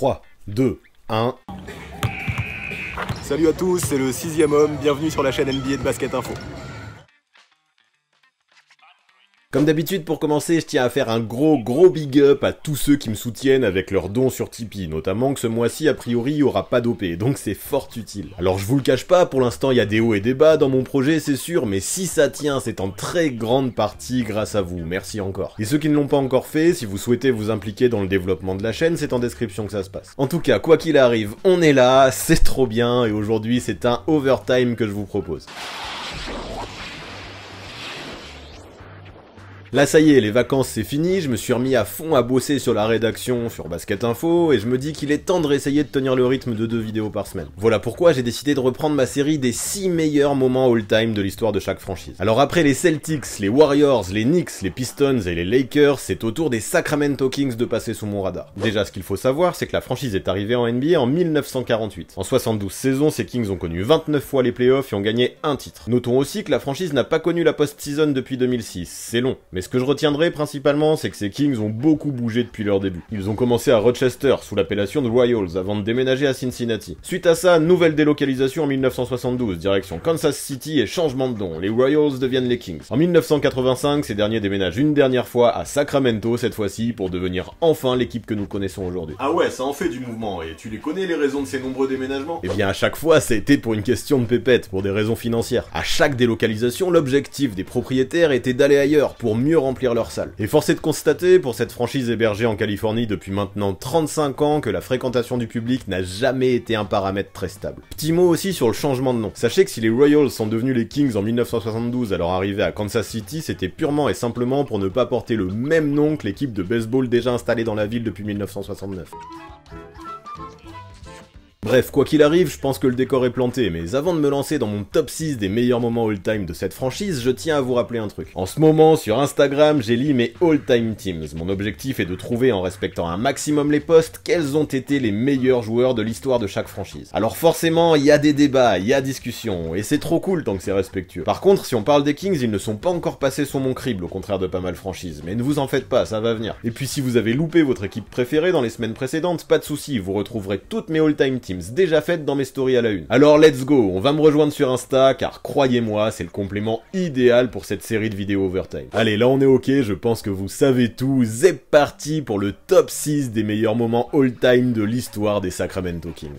3, 2, 1... Salut à tous, c'est le 6ème homme, bienvenue sur la chaîne NBA de Basket Info. Comme d'habitude, pour commencer, je tiens à faire un gros big up à tous ceux qui me soutiennent avec leurs dons sur Tipeee, notamment que ce mois-ci, a priori, il y aura pas d'OP, donc c'est fort utile. Alors je vous le cache pas, pour l'instant il y a des hauts et des bas dans mon projet, c'est sûr, mais si ça tient, c'est en très grande partie grâce à vous, merci encore. Et ceux qui ne l'ont pas encore fait, si vous souhaitez vous impliquer dans le développement de la chaîne, c'est en description que ça se passe. En tout cas, quoi qu'il arrive, on est là, c'est trop bien, et aujourd'hui c'est un overtime que je vous propose. Là ça y est, les vacances c'est fini, je me suis remis à fond à bosser sur la rédaction sur Basket Info, et je me dis qu'il est temps de réessayer de tenir le rythme de 2 vidéos par semaine. Voilà pourquoi j'ai décidé de reprendre ma série des 6 meilleurs moments all-time de l'histoire de chaque franchise. Alors après les Celtics, les Warriors, les Knicks, les Pistons et les Lakers, c'est au tour des Sacramento Kings de passer sous mon radar. Déjà ce qu'il faut savoir, c'est que la franchise est arrivée en NBA en 1948. En 72 saisons, ces Kings ont connu 29 fois les playoffs et ont gagné un titre. Notons aussi que la franchise n'a pas connu la post-season depuis 2006, c'est long, mais ce que je retiendrai principalement, c'est que ces Kings ont beaucoup bougé depuis leur début. Ils ont commencé à Rochester, sous l'appellation de Royals, avant de déménager à Cincinnati. Suite à ça, nouvelle délocalisation en 1972, direction Kansas City et changement de nom, les Royals deviennent les Kings. En 1985, ces derniers déménagent une dernière fois à Sacramento, cette fois-ci, pour devenir enfin l'équipe que nous connaissons aujourd'hui. Ah ouais, ça en fait du mouvement, et tu les connais les raisons de ces nombreux déménagements? Eh bien à chaque fois, ça a été pour une question de pépette, pour des raisons financières. À chaque délocalisation, l'objectif des propriétaires était d'aller ailleurs, pour mieux remplir leur salle. Et force est de constater, pour cette franchise hébergée en Californie depuis maintenant 35 ans, que la fréquentation du public n'a jamais été un paramètre très stable. Petit mot aussi sur le changement de nom. Sachez que si les Royals sont devenus les Kings en 1972 à leur arrivée à Kansas City, c'était purement et simplement pour ne pas porter le même nom que l'équipe de baseball déjà installée dans la ville depuis 1969. Bref, quoi qu'il arrive, je pense que le décor est planté, mais avant de me lancer dans mon top 6 des meilleurs moments all-time de cette franchise, je tiens à vous rappeler un truc. En ce moment, sur Instagram, j'élis mes all-time teams. Mon objectif est de trouver, en respectant un maximum les postes, quels ont été les meilleurs joueurs de l'histoire de chaque franchise. Alors forcément, il y a des débats, il y a discussion, et c'est trop cool tant que c'est respectueux. Par contre, si on parle des Kings, ils ne sont pas encore passés sous mon crible, au contraire de pas mal franchises, mais ne vous en faites pas, ça va venir. Et puis si vous avez loupé votre équipe préférée dans les semaines précédentes, pas de soucis, vous retrouverez toutes mes all-time teams déjà faites dans mes stories à la une. Alors let's go, on va me rejoindre sur Insta, car croyez-moi, c'est le complément idéal pour cette série de vidéos overtime. Allez, là on est ok, je pense que vous savez tout, c'est parti pour le top 6 des meilleurs moments all-time de l'histoire des Sacramento Kings.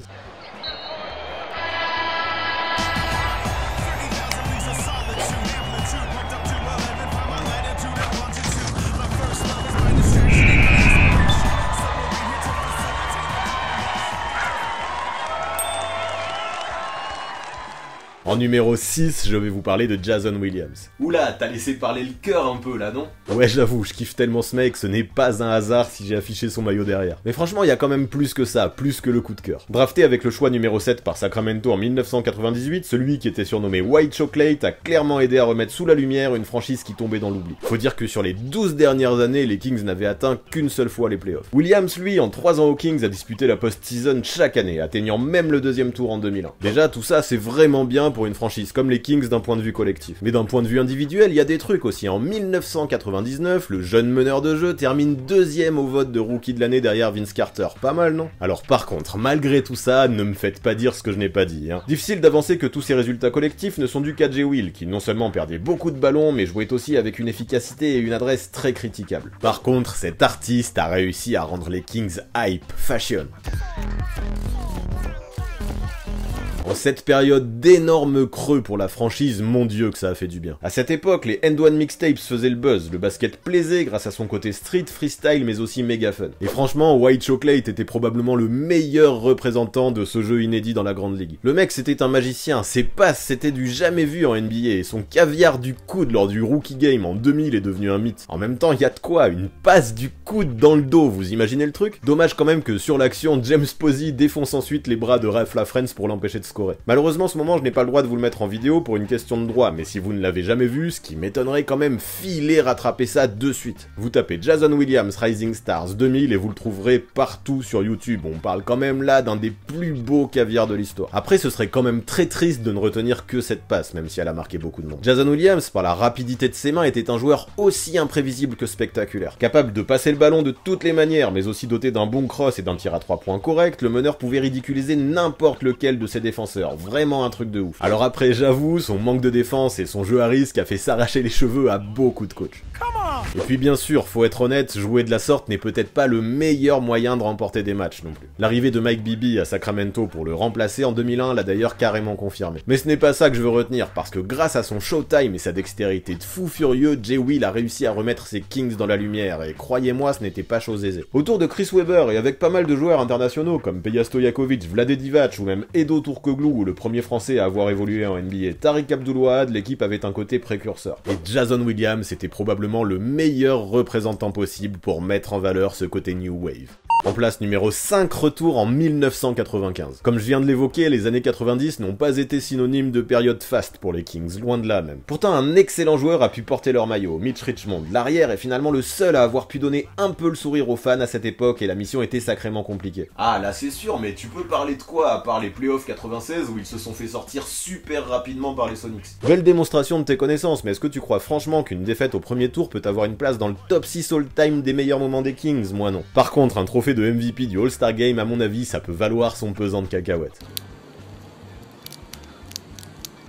En numéro 6, je vais vous parler de Jason Williams. Oula, t'as laissé parler le cœur un peu là, non? Ouais, j'avoue, je kiffe tellement ce mec, ce n'est pas un hasard si j'ai affiché son maillot derrière. Mais franchement, il y a quand même plus que ça, plus que le coup de cœur. Drafté avec le choix numéro 7 par Sacramento en 1998, celui qui était surnommé White Chocolate a clairement aidé à remettre sous la lumière une franchise qui tombait dans l'oubli. Faut dire que sur les 12 dernières années, les Kings n'avaient atteint qu'une seule fois les playoffs. Williams, lui, en 3 ans aux Kings, a disputé la post-season chaque année, atteignant même le 2e tour en 2001. Déjà, tout ça, c'est vraiment bien pour une franchise comme les Kings d'un point de vue collectif. Mais d'un point de vue individuel, il y a des trucs aussi. En 1999, le jeune meneur de jeu termine 2e au vote de rookie de l'année derrière Vince Carter. Pas mal, non? Alors par contre, malgré tout ça, ne me faites pas dire ce que je n'ai pas dit, hein. Difficile d'avancer que tous ces résultats collectifs ne sont dus qu'à Jay Will, qui non seulement perdait beaucoup de ballons, mais jouait aussi avec une efficacité et une adresse très critiquables. Par contre, cet artiste a réussi à rendre les Kings hype fashion. En cette période d'énormes creux pour la franchise, mon dieu que ça a fait du bien. À cette époque, les End One Mixtapes faisaient le buzz, le basket plaisait grâce à son côté street, freestyle, mais aussi méga fun. Et franchement, White Chocolate était probablement le meilleur représentant de ce jeu inédit dans la grande ligue. Le mec c'était un magicien, ses passes c'était du jamais vu en NBA, et son caviar du coude lors du Rookie Game en 2000 est devenu un mythe. En même temps, y a de quoi, une passe du coude dans le dos, vous imaginez le truc? Dommage quand même que sur l'action, James Posey défonce ensuite les bras de Ralph LaFrentz pour l'empêcher de scoré. Malheureusement, ce moment, je n'ai pas le droit de vous le mettre en vidéo pour une question de droit, mais si vous ne l'avez jamais vu, ce qui m'étonnerait quand même, filez rattraper ça de suite. Vous tapez Jason Williams Rising Stars 2000 et vous le trouverez partout sur YouTube. On parle quand même là d'un des plus beaux caviars de l'histoire. Après, ce serait quand même très triste de ne retenir que cette passe, même si elle a marqué beaucoup de monde. Jason Williams, par la rapidité de ses mains, était un joueur aussi imprévisible que spectaculaire. Capable de passer le ballon de toutes les manières, mais aussi doté d'un bon cross et d'un tir à 3 points correct, le meneur pouvait ridiculiser n'importe lequel de ses défenseurs. Vraiment un truc de ouf. Alors après, j'avoue, son manque de défense et son jeu à risque a fait s'arracher les cheveux à beaucoup de coachs. Et puis bien sûr, faut être honnête, jouer de la sorte n'est peut-être pas le meilleur moyen de remporter des matchs non plus. L'arrivée de Mike Bibby à Sacramento pour le remplacer en 2001 l'a d'ailleurs carrément confirmé. Mais ce n'est pas ça que je veux retenir, parce que grâce à son showtime et sa dextérité de fou furieux, Jay Will a réussi à remettre ses Kings dans la lumière, et croyez-moi, ce n'était pas chose aisée. Autour de Chris Webber et avec pas mal de joueurs internationaux comme Peja Stojakovic, Vlade Divac ou même Edo Turkoglu, le premier français à avoir évolué en NBA, Tariq Abdul-Wahad, l'équipe avait un côté précurseur. Et Jason Williams était probablement le meilleur représentant possible pour mettre en valeur ce côté New Wave. En place numéro 5, retour en 1995. Comme je viens de l'évoquer, les années 90 n'ont pas été synonymes de période faste pour les Kings, loin de là même. Pourtant, un excellent joueur a pu porter leur maillot, Mitch Richmond. L'arrière est finalement le seul à avoir pu donner un peu le sourire aux fans à cette époque et la mission était sacrément compliquée. Ah là c'est sûr, mais tu peux parler de quoi à part les playoffs 96 où ils se sont fait sortir super rapidement par les Sonics? Belle démonstration de tes connaissances, mais est-ce que tu crois franchement qu'une défaite au premier tour peut avoir une place dans le top 6 all-time des meilleurs moments des Kings? Moi non. Par contre, un trophée de MVP du All-Star Game, à mon avis, ça peut valoir son pesant de cacahuètes.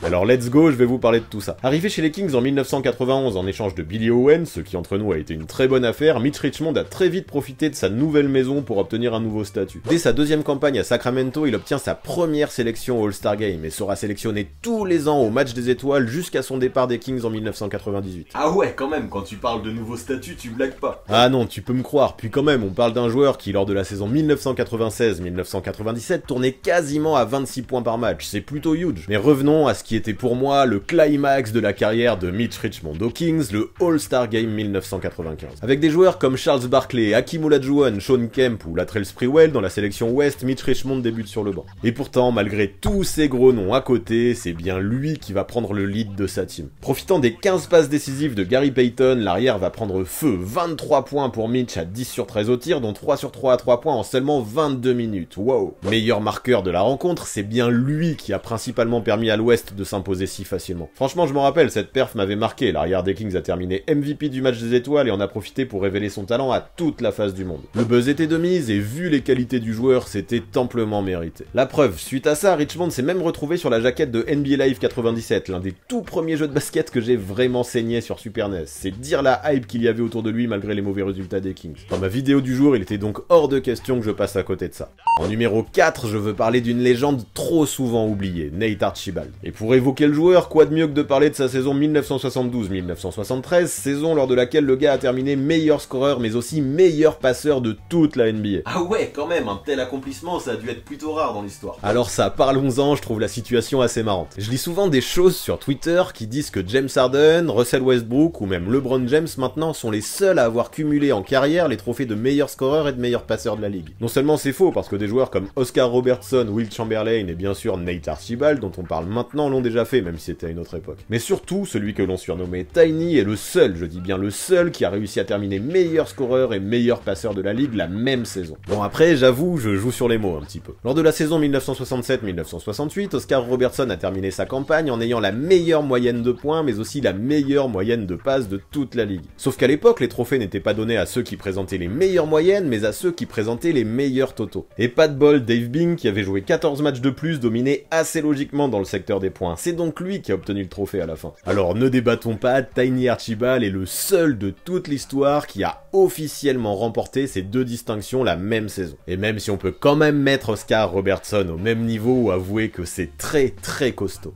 Alors let's go, je vais vous parler de tout ça. Arrivé chez les Kings en 1991 en échange de Billy Owen, ce qui entre nous a été une très bonne affaire, Mitch Richmond a très vite profité de sa nouvelle maison pour obtenir un nouveau statut. Dès sa deuxième campagne à Sacramento, il obtient sa première sélection au All-Star Game et sera sélectionné tous les ans au match des étoiles jusqu'à son départ des Kings en 1998. Ah ouais, quand même, quand tu parles de nouveau statut, tu blagues pas. Ah non, tu peux me croire, puis quand même, on parle d'un joueur qui, lors de la saison 1996-1997, tournait quasiment à 26 points par match, c'est plutôt huge. Mais revenons à ce qui était pour moi le climax de la carrière de Mitch Richmond aux Kings, le All-Star Game 1995. Avec des joueurs comme Charles Barkley, Hakeem Olajuwon, Shawn Kemp ou Latrell Sprewell dans la sélection Ouest, Mitch Richmond débute sur le banc. Et pourtant, malgré tous ces gros noms à côté, c'est bien lui qui va prendre le lead de sa team. Profitant des 15 passes décisives de Gary Payton, l'arrière va prendre feu, 23 points pour Mitch à 10 sur 13 au tir, dont 3 sur 3 à 3 points en seulement 22 minutes. Wow. Meilleur marqueur de la rencontre, c'est bien lui qui a principalement permis à l'Ouest de s'imposer si facilement. Franchement, je m'en rappelle, cette perf m'avait marqué. L'arrière des Kings a terminé MVP du match des étoiles et en a profité pour révéler son talent à toute la face du monde. Le buzz était de mise et vu les qualités du joueur, c'était amplement mérité. La preuve, suite à ça, Richmond s'est même retrouvé sur la jaquette de NBA Live 97, l'un des tout premiers jeux de basket que j'ai vraiment saigné sur Super NES. C'est dire la hype qu'il y avait autour de lui malgré les mauvais résultats des Kings. Dans ma vidéo du jour, il était donc hors de question que je passe à côté de ça. En numéro 4, je veux parler d'une légende trop souvent oubliée, Nate Archibald. Et pour évoquer le joueur, quoi de mieux que de parler de sa saison 1972-1973, saison lors de laquelle le gars a terminé meilleur scoreur mais aussi meilleur passeur de toute la NBA. Ah ouais, quand même, un tel accomplissement, ça a dû être plutôt rare dans l'histoire. Alors ça, parlons-en, je trouve la situation assez marrante. Je lis souvent des choses sur Twitter qui disent que James Harden, Russell Westbrook ou même LeBron James maintenant sont les seuls à avoir cumulé en carrière les trophées de meilleur scoreur et de meilleur passeur de la ligue. Non seulement c'est faux parce que des joueurs comme Oscar Robertson, Will Chamberlain et bien sûr Nate Archibald dont on parle maintenant l'ont déjà fait même si c'était à une autre époque. Mais surtout, celui que l'on surnommait Tiny est le seul, je dis bien le seul, qui a réussi à terminer meilleur scoreur et meilleur passeur de la ligue la même saison. Bon après, j'avoue, je joue sur les mots un petit peu. Lors de la saison 1967-1968, Oscar Robertson a terminé sa campagne en ayant la meilleure moyenne de points, mais aussi la meilleure moyenne de passes de toute la ligue. Sauf qu'à l'époque, les trophées n'étaient pas donnés à ceux qui présentaient les meilleures moyennes, mais à ceux qui présentaient les meilleurs totaux. Et pas de bol, Dave Bing, qui avait joué 14 matchs de plus, dominait assez logiquement dans le secteur des points. C'est donc lui qui a obtenu le trophée à la fin. Alors ne débattons pas, Tiny Archibald est le seul de toute l'histoire qui a officiellement remporté ces deux distinctions la même saison. Et même si on peut quand même mettre Oscar Robertson au même niveau ou avouer que c'est très très costaud.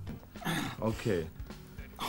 Ok.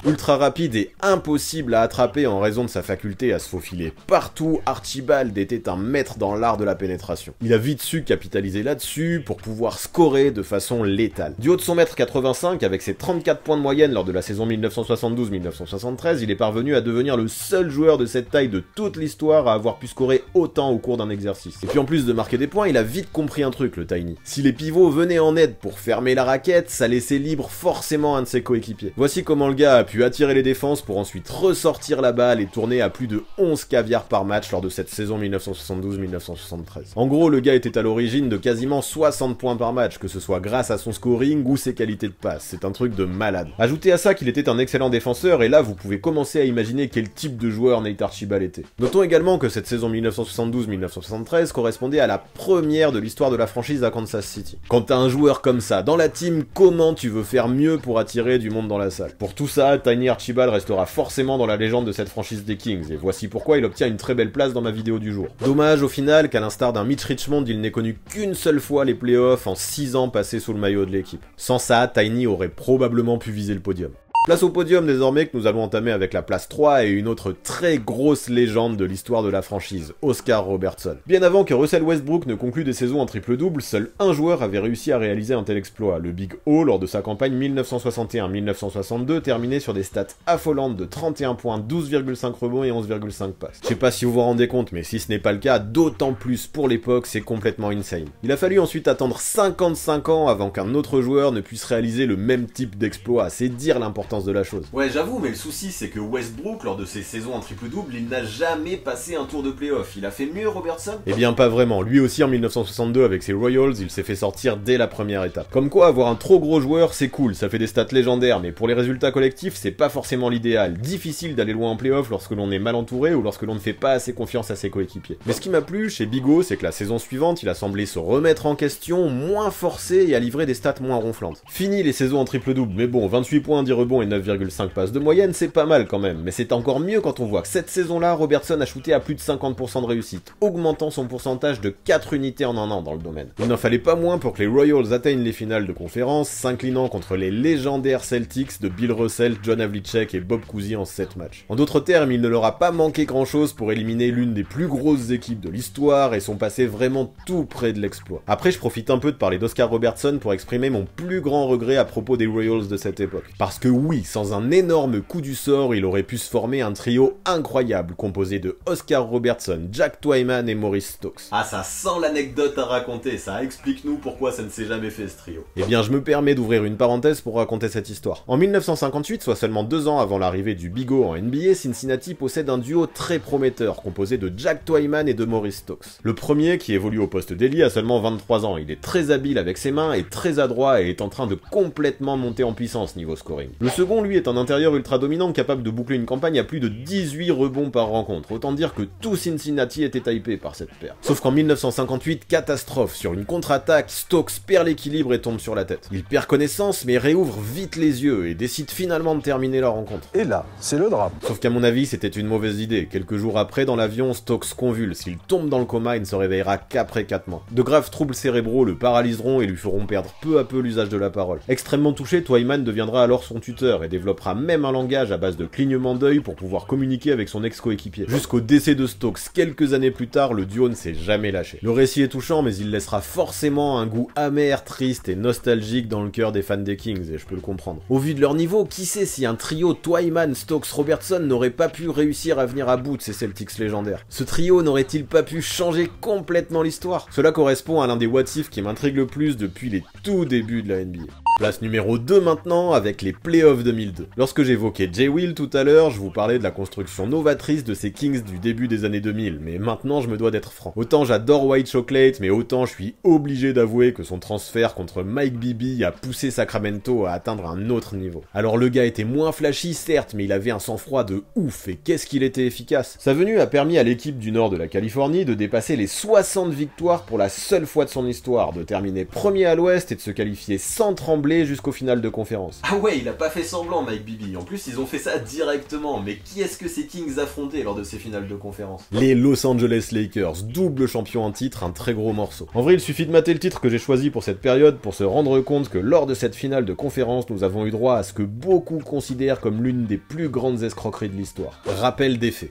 Ultra rapide et impossible à attraper en raison de sa faculté à se faufiler partout, Archibald était un maître dans l'art de la pénétration. Il a vite su capitaliser là-dessus pour pouvoir scorer de façon létale. Du haut de son mètre 85, avec ses 34 points de moyenne lors de la saison 1972-1973, il est parvenu à devenir le seul joueur de cette taille de toute l'histoire à avoir pu scorer autant au cours d'un exercice. Et puis en plus de marquer des points, il a vite compris un truc, le Tiny. Si les pivots venaient en aide pour fermer la raquette, ça laissait libre forcément un de ses coéquipiers. Voici comment le gars a pu attirer les défenses pour ensuite ressortir la balle et tourner à plus de 11 caviars par match lors de cette saison 1972-1973. En gros, le gars était à l'origine de quasiment 60 points par match, que ce soit grâce à son scoring ou ses qualités de passe. C'est un truc de malade. Ajoutez à ça qu'il était un excellent défenseur, et là vous pouvez commencer à imaginer quel type de joueur Nate Archibald était. Notons également que cette saison 1972-1973 correspondait à la première de l'histoire de la franchise à Kansas City. Quand t'as un joueur comme ça dans la team, comment tu veux faire mieux pour attirer du monde dans la salle? Pour tout ça, Tiny Archibald restera forcément dans la légende de cette franchise des Kings, et voici pourquoi il obtient une très belle place dans ma vidéo du jour. Dommage au final qu'à l'instar d'un Mitch Richmond, il n'ait connu qu'une seule fois les playoffs en 6 ans passés sous le maillot de l'équipe. Sans ça, Tiny aurait probablement pu viser le podium. Place au podium désormais que nous allons entamer avec la place 3 et une autre très grosse légende de l'histoire de la franchise, Oscar Robertson. Bien avant que Russell Westbrook ne conclue des saisons en triple-double, seul un joueur avait réussi à réaliser un tel exploit, le Big O lors de sa campagne 1961-1962 terminée sur des stats affolantes de 31 points, 12,5 rebonds et 11,5 passes. Je sais pas si vous vous rendez compte, mais si ce n'est pas le cas, d'autant plus pour l'époque, c'est complètement insane. Il a fallu ensuite attendre 55 ans avant qu'un autre joueur ne puisse réaliser le même type d'exploit, c'est dire l'importance de la chose. Ouais, j'avoue, mais le souci c'est que Westbrook, lors de ses saisons en triple-double, il n'a jamais passé un tour de playoff. Il a fait mieux, Robertson? Eh bien pas vraiment, lui aussi en 1962 avec ses Royals, il s'est fait sortir dès la première étape. Comme quoi, avoir un trop gros joueur, c'est cool, ça fait des stats légendaires, mais pour les résultats collectifs, c'est pas forcément l'idéal. Difficile d'aller loin en playoff lorsque l'on est mal entouré ou lorsque l'on ne fait pas assez confiance à ses coéquipiers. Mais ce qui m'a plu chez Big O, c'est que la saison suivante, il a semblé se remettre en question, moins forcé et à livrer des stats moins ronflantes. Fini les saisons en triple-double, mais bon, 28 points, 10 rebonds et 9,5 passes de moyenne, c'est pas mal quand même, mais c'est encore mieux quand on voit que cette saison-là, Robertson a shooté à plus de 50% de réussite, augmentant son pourcentage de 4 unités en un an dans le domaine. Il n'en fallait pas moins pour que les Royals atteignent les finales de conférence, s'inclinant contre les légendaires Celtics de Bill Russell, John Havlicek et Bob Cousy en 7 matchs. En d'autres termes, il ne leur a pas manqué grand-chose pour éliminer l'une des plus grosses équipes de l'histoire et sont passés vraiment tout près de l'exploit. Après, je profite un peu de parler d'Oscar Robertson pour exprimer mon plus grand regret à propos des Royals de cette époque. Parce que oui, sans un énorme coup du sort, il aurait pu se former un trio incroyable composé de Oscar Robertson, Jack Twyman et Maurice Stokes. Ah, ça sent l'anecdote à raconter, ça explique-nous pourquoi ça ne s'est jamais fait ce trio. Eh bien, je me permets d'ouvrir une parenthèse pour raconter cette histoire. En 1958, soit seulement 2 ans avant l'arrivée du Big O en NBA, Cincinnati possède un duo très prometteur composé de Jack Twyman et de Maurice Stokes. Le premier, qui évolue au poste d'ailier, a seulement 23 ans. Il est très habile avec ses mains et très adroit et est en train de complètement monter en puissance niveau scoring. Le second, lui, est un intérieur ultra dominant capable de boucler une campagne à plus de 18 rebonds par rencontre. Autant dire que tout Cincinnati était hypé par cette paire. Sauf qu'en 1958, catastrophe. Sur une contre-attaque, Stokes perd l'équilibre et tombe sur la tête. Il perd connaissance mais réouvre vite les yeux et décide finalement de terminer la rencontre. Et là, c'est le drame. Sauf qu'à mon avis, c'était une mauvaise idée. Quelques jours après, dans l'avion, Stokes convulse. Il tombe dans le coma et ne se réveillera qu'après 4 mois. De graves troubles cérébraux le paralyseront et lui feront perdre peu à peu l'usage de la parole. Extrêmement touché, Twyman deviendra alors son tuteur et développera même un langage à base de clignement d'œil pour pouvoir communiquer avec son ex-coéquipier. Jusqu'au décès de Stokes, quelques années plus tard, le duo ne s'est jamais lâché. Le récit est touchant, mais il laissera forcément un goût amer, triste et nostalgique dans le cœur des fans des Kings, et je peux le comprendre. Au vu de leur niveau, qui sait si un trio Twyman, Stokes, Robertson n'aurait pas pu réussir à venir à bout de ces Celtics légendaires? Ce trio n'aurait-il pas pu changer complètement l'histoire? Cela correspond à l'un des what-if qui m'intrigue le plus depuis les tout débuts de la NBA. Place numéro 2 maintenant, avec les playoffs 2002. Lorsque j'évoquais Jay Will tout à l'heure, je vous parlais de la construction novatrice de ces Kings du début des années 2000, mais maintenant je me dois d'être franc. Autant j'adore White Chocolate, mais autant je suis obligé d'avouer que son transfert contre Mike Bibby a poussé Sacramento à atteindre un autre niveau. Alors le gars était moins flashy certes, mais il avait un sang-froid de ouf, et qu'est-ce qu'il était efficace. Sa venue a permis à l'équipe du nord de la Californie de dépasser les 60 victoires pour la seule fois de son histoire, de terminer premier à l'ouest et de se qualifier sans trembler d'emblée jusqu'au final de conférence. Ah ouais, il a pas fait semblant Mike Bibby, en plus ils ont fait ça directement, mais qui est-ce que ces Kings affrontaient lors de ces finales de conférence? Les Los Angeles Lakers, double champion en titre, un très gros morceau. En vrai, il suffit de mater le titre que j'ai choisi pour cette période pour se rendre compte que lors de cette finale de conférence, nous avons eu droit à ce que beaucoup considèrent comme l'une des plus grandes escroqueries de l'histoire. Rappel des faits.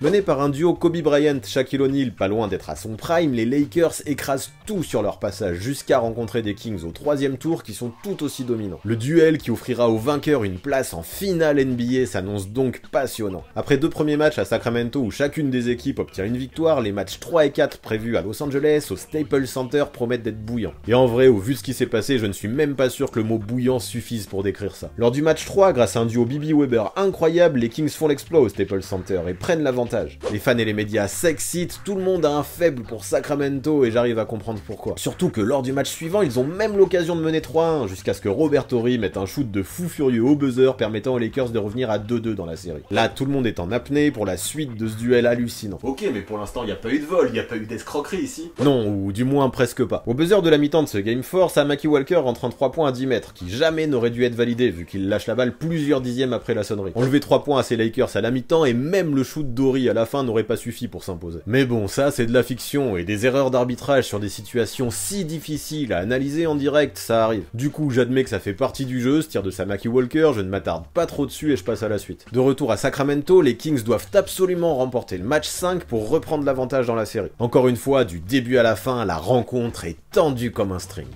Menés par un duo Kobe Bryant-Shaquille O'Neal pas loin d'être à son prime, les Lakers écrasent tout sur leur passage jusqu'à rencontrer des Kings au 3e tour qui sont tout aussi dominants. Le duel qui offrira au vainqueur une place en finale NBA s'annonce donc passionnant. Après 2 premiers matchs à Sacramento où chacune des équipes obtient une victoire, les matchs 3 et 4 prévus à Los Angeles au Staples Center promettent d'être bouillants. Et en vrai, au vu de ce qui s'est passé, je ne suis même pas sûr que le mot bouillant suffise pour décrire ça. Lors du match 3, grâce à un duo Bibi Weber incroyable, les Kings font l'exploit au Staples Center et prennent l'avantage. Les fans et les médias s'excitent, tout le monde a un faible pour Sacramento et j'arrive à comprendre pourquoi. Surtout que lors du match suivant, ils ont même l'occasion de mener 3-1 jusqu'à ce que Robert Horry mette un shoot de fou furieux au buzzer permettant aux Lakers de revenir à 2-2 dans la série. Là, tout le monde est en apnée pour la suite de ce duel hallucinant. Ok, mais pour l'instant, il n'y a pas eu de vol, il n'y a pas eu d'escroquerie ici. Non, ou du moins presque pas. Au buzzer de la mi-temps de ce Game 4, Samaki Walker rentre un 3 points à 10 mètres, qui jamais n'aurait dû être validé vu qu'il lâche la balle plusieurs dixièmes après la sonnerie. Enlever 3 points à ses Lakers à la mi-temps et même le shoot d'Horry à la fin n'aurait pas suffi pour s'imposer. Mais bon, ça c'est de la fiction et des erreurs d'arbitrage sur des situations si difficiles à analyser en direct, ça arrive. Du coup, j'admets que ça fait partie du jeu, ce tir de Samaki Walker, je ne m'attarde pas trop dessus et je passe à la suite. De retour à Sacramento, les Kings doivent absolument remporter le match 5 pour reprendre l'avantage dans la série. Encore une fois, du début à la fin, la rencontre est tendue comme un string.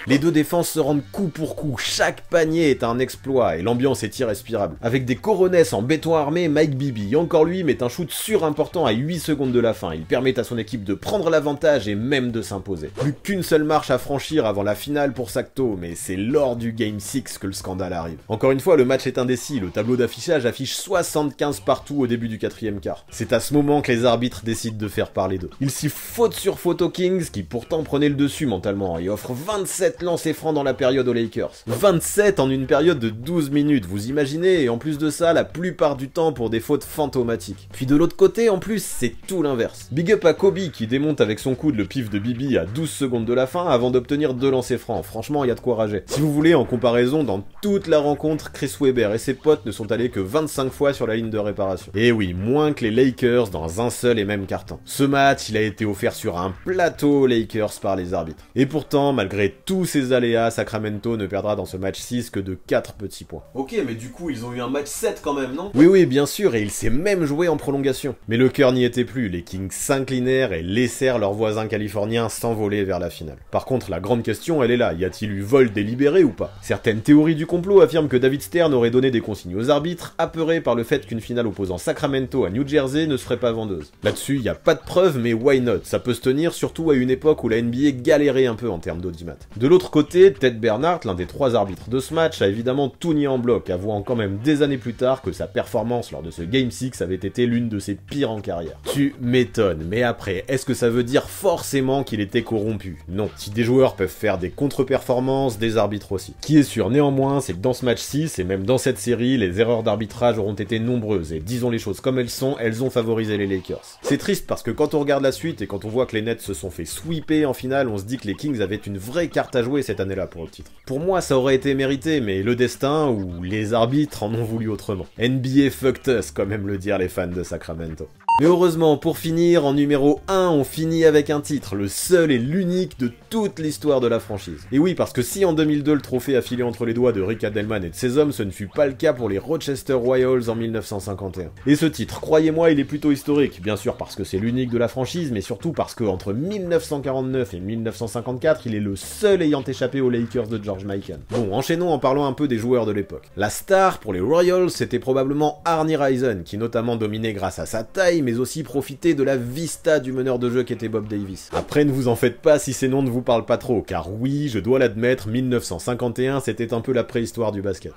Les deux défenses se rendent coup pour coup, chaque panier est un exploit et l'ambiance est irrespirable. Avec des coronesses en béton armé, Mike Bibby, encore lui, met un shoot surimportant à 8 secondes de la fin. Il permet à son équipe de prendre l'avantage et même de s'imposer. Plus qu'une seule marche à franchir avant la finale pour Sacto, mais c'est lors du Game 6 que le scandale arrive. Encore une fois, le match est indécis, le tableau d'affichage affiche 75 partout au début du 4e quart. C'est à ce moment que les arbitres décident de faire parler d'eux. Ils sifflent faute sur faute aux Kings, qui pourtant prenaient le dessus mentalement, et offrent 27 lancers francs dans la période aux Lakers. 27 en une période de 12 minutes, vous imaginez, et en plus de ça, la plupart du temps pour des fautes fantomatiques. Puis de l'autre côté, en plus, c'est tout l'inverse. Big up à Kobe qui démonte avec son coude le pif de Bibi à 12 secondes de la fin avant d'obtenir 2 lancers francs. Franchement, il y a de quoi rager. Si vous voulez, en comparaison, dans toute la rencontre, Chris Webber et ses potes ne sont allés que 25 fois sur la ligne de réparation. Et oui, moins que les Lakers dans un seul et même carton. Ce match, il a été offert sur un plateau aux Lakers par les arbitres. Et pourtant, malgré tous ces aléas, Sacramento ne perdra dans ce match 6 que de 4 petits points. Ok, mais du coup, ils ont eu un match 7 quand même, non? Oui, bien sûr, et il s'est même joué en prolongation. Mais le cœur n'y était plus, les Kings s'inclinèrent et laissèrent leurs voisins californiens s'envoler vers la finale. Par contre, la grande question, elle est là, y a-t-il eu vol délibéré ou pas? Certaines théories du complot affirment que David Stern aurait donné des consignes aux arbitres, apeurés par le fait qu'une finale opposant Sacramento à New Jersey ne se ferait pas vendeuse. Là-dessus, y a pas de preuves, mais why not? Ça peut se tenir surtout à une époque où la NBA galérait un peu en termes d'audimat. De l'autre côté, Ted Bernhardt, l'un des 3 arbitres de ce match, a évidemment tout nié en bloc, avouant quand même des années plus tard que sa performance lors de ce Game 6 avait été l'une de ses pires en carrière. Tu m'étonnes, mais après, est-ce que ça veut dire forcément qu'il était corrompu? Non. Si des joueurs peuvent faire des contre-performances, des arbitres aussi. Ce qui est sûr néanmoins, c'est que dans ce match 6, et même dans cette série, les erreurs d'arbitrage auront été nombreuses, et disons les choses comme elles ont favorisé les Lakers. C'est triste parce que quand on regarde la suite et quand on voit que les Nets se sont fait sweeper en finale, on se dit que les Kings avaient une vraie carte à jouer cette année-là pour le titre. Pour moi, ça aurait été mérité, mais le destin ou les arbitres en ont voulu autrement. NBA fucked us, comme aiment le dire les fans de Sacramento. Mais heureusement, pour finir, en numéro 1, on finit avec un titre, le seul et l'unique de toute l'histoire de la franchise. Et oui, parce que si en 2002 le trophée a filé entre les doigts de Rick Adelman et de ses hommes, ce ne fut pas le cas pour les Rochester Royals en 1951. Et ce titre, croyez-moi, il est plutôt historique, bien sûr parce que c'est l'unique de la franchise, mais surtout parce que entre 1949 et 1954, il est le seul ayant échappé aux Lakers de George Mikan. Bon, enchaînons en parlant un peu des joueurs de l'époque. La star pour les Royals, c'était probablement Arnie Rison, qui notamment dominait grâce à sa taille, mais aussi profitait de la vista du meneur de jeu qu'était Bob Davis. Après, ne vous en faites pas si ces noms ne vous parlent pas trop, car oui, je dois l'admettre, 1951, c'était un peu la préhistoire du basket.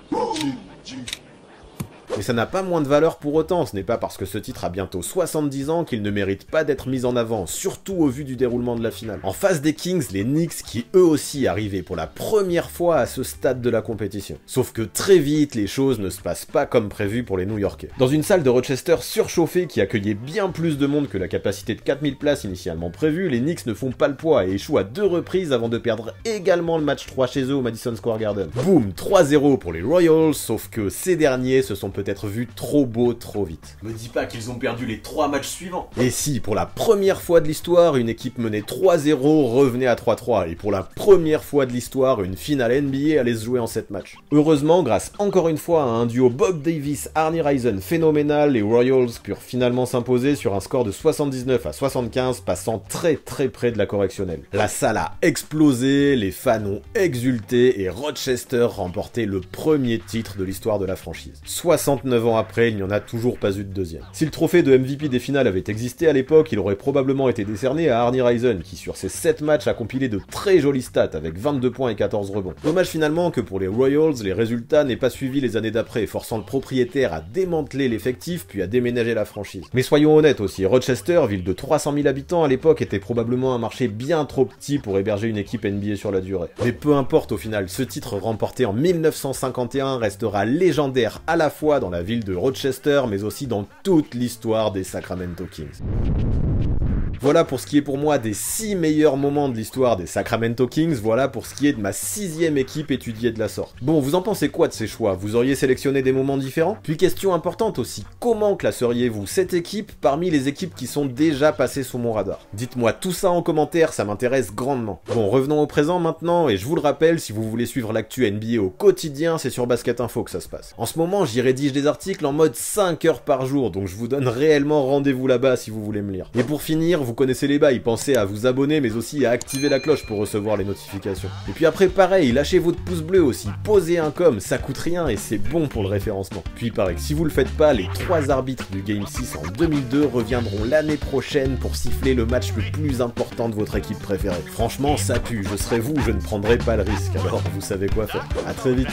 Mais ça n'a pas moins de valeur pour autant, ce n'est pas parce que ce titre a bientôt 70 ans qu'il ne mérite pas d'être mis en avant, surtout au vu du déroulement de la finale. En face des Kings, les Knicks qui eux aussi arrivaient pour la première fois à ce stade de la compétition. Sauf que très vite, les choses ne se passent pas comme prévu pour les New-Yorkais. Dans une salle de Rochester surchauffée qui accueillait bien plus de monde que la capacité de 4000 places initialement prévue, les Knicks ne font pas le poids et échouent à 2 reprises avant de perdre également le match 3 chez eux au Madison Square Garden. Boum, 3-0 pour les Royals, sauf que ces derniers se sont peut-être vus trop beaux trop vite. Me dis pas qu'ils ont perdu les 3 matchs suivants. Et si, pour la première fois de l'histoire, une équipe menée 3-0 revenait à 3-3, et pour la première fois de l'histoire, une finale NBA allait se jouer en 7 matchs. Heureusement, grâce encore une fois à un duo Bob Davis-Arnie Rison phénoménal, les Royals purent finalement s'imposer sur un score de 79-75, passant très près de la correctionnelle. La salle a explosé, les fans ont exulté, et Rochester remportait le premier titre de l'histoire de la franchise. 69 ans après, il n'y en a toujours pas eu de deuxième. Si le trophée de MVP des finales avait existé à l'époque, il aurait probablement été décerné à Arnie Rison, qui sur ses 7 matchs a compilé de très jolies stats avec 22 points et 14 rebonds. Dommage finalement que pour les Royals, les résultats n'aient pas suivi les années d'après, forçant le propriétaire à démanteler l'effectif puis à déménager la franchise. Mais soyons honnêtes aussi, Rochester, ville de 300 000 habitants à l'époque, était probablement un marché bien trop petit pour héberger une équipe NBA sur la durée. Mais peu importe au final, ce titre remporté en 1951 restera légendaire à la fois dans la ville de Rochester, mais aussi dans toute l'histoire des Sacramento Kings. Voilà pour ce qui est pour moi des 6 meilleurs moments de l'histoire des Sacramento Kings, voilà pour ce qui est de ma 6e équipe étudiée de la sorte. Bon, vous en pensez quoi de ces choix? Vous auriez sélectionné des moments différents? Puis question importante aussi, comment classeriez-vous cette équipe parmi les équipes qui sont déjà passées sous mon radar? Dites-moi tout ça en commentaire, ça m'intéresse grandement. Bon, revenons au présent maintenant, et je vous le rappelle, si vous voulez suivre l'actu NBA au quotidien, c'est sur Basket Info que ça se passe. En ce moment, j'y rédige des articles en mode 5 heures par jour, donc je vous donne réellement rendez-vous là-bas si vous voulez me lire. Et pour finir, vous connaissez les bails, pensez à vous abonner mais aussi à activer la cloche pour recevoir les notifications. Et puis après pareil, lâchez votre pouce bleu aussi, posez un com, ça coûte rien et c'est bon pour le référencement. Puis pareil, si vous le faites pas, les 3 arbitres du Game 6 en 2002 reviendront l'année prochaine pour siffler le match le plus important de votre équipe préférée. Franchement ça pue, je serai vous, je ne prendrai pas le risque, alors vous savez quoi faire. À très vite.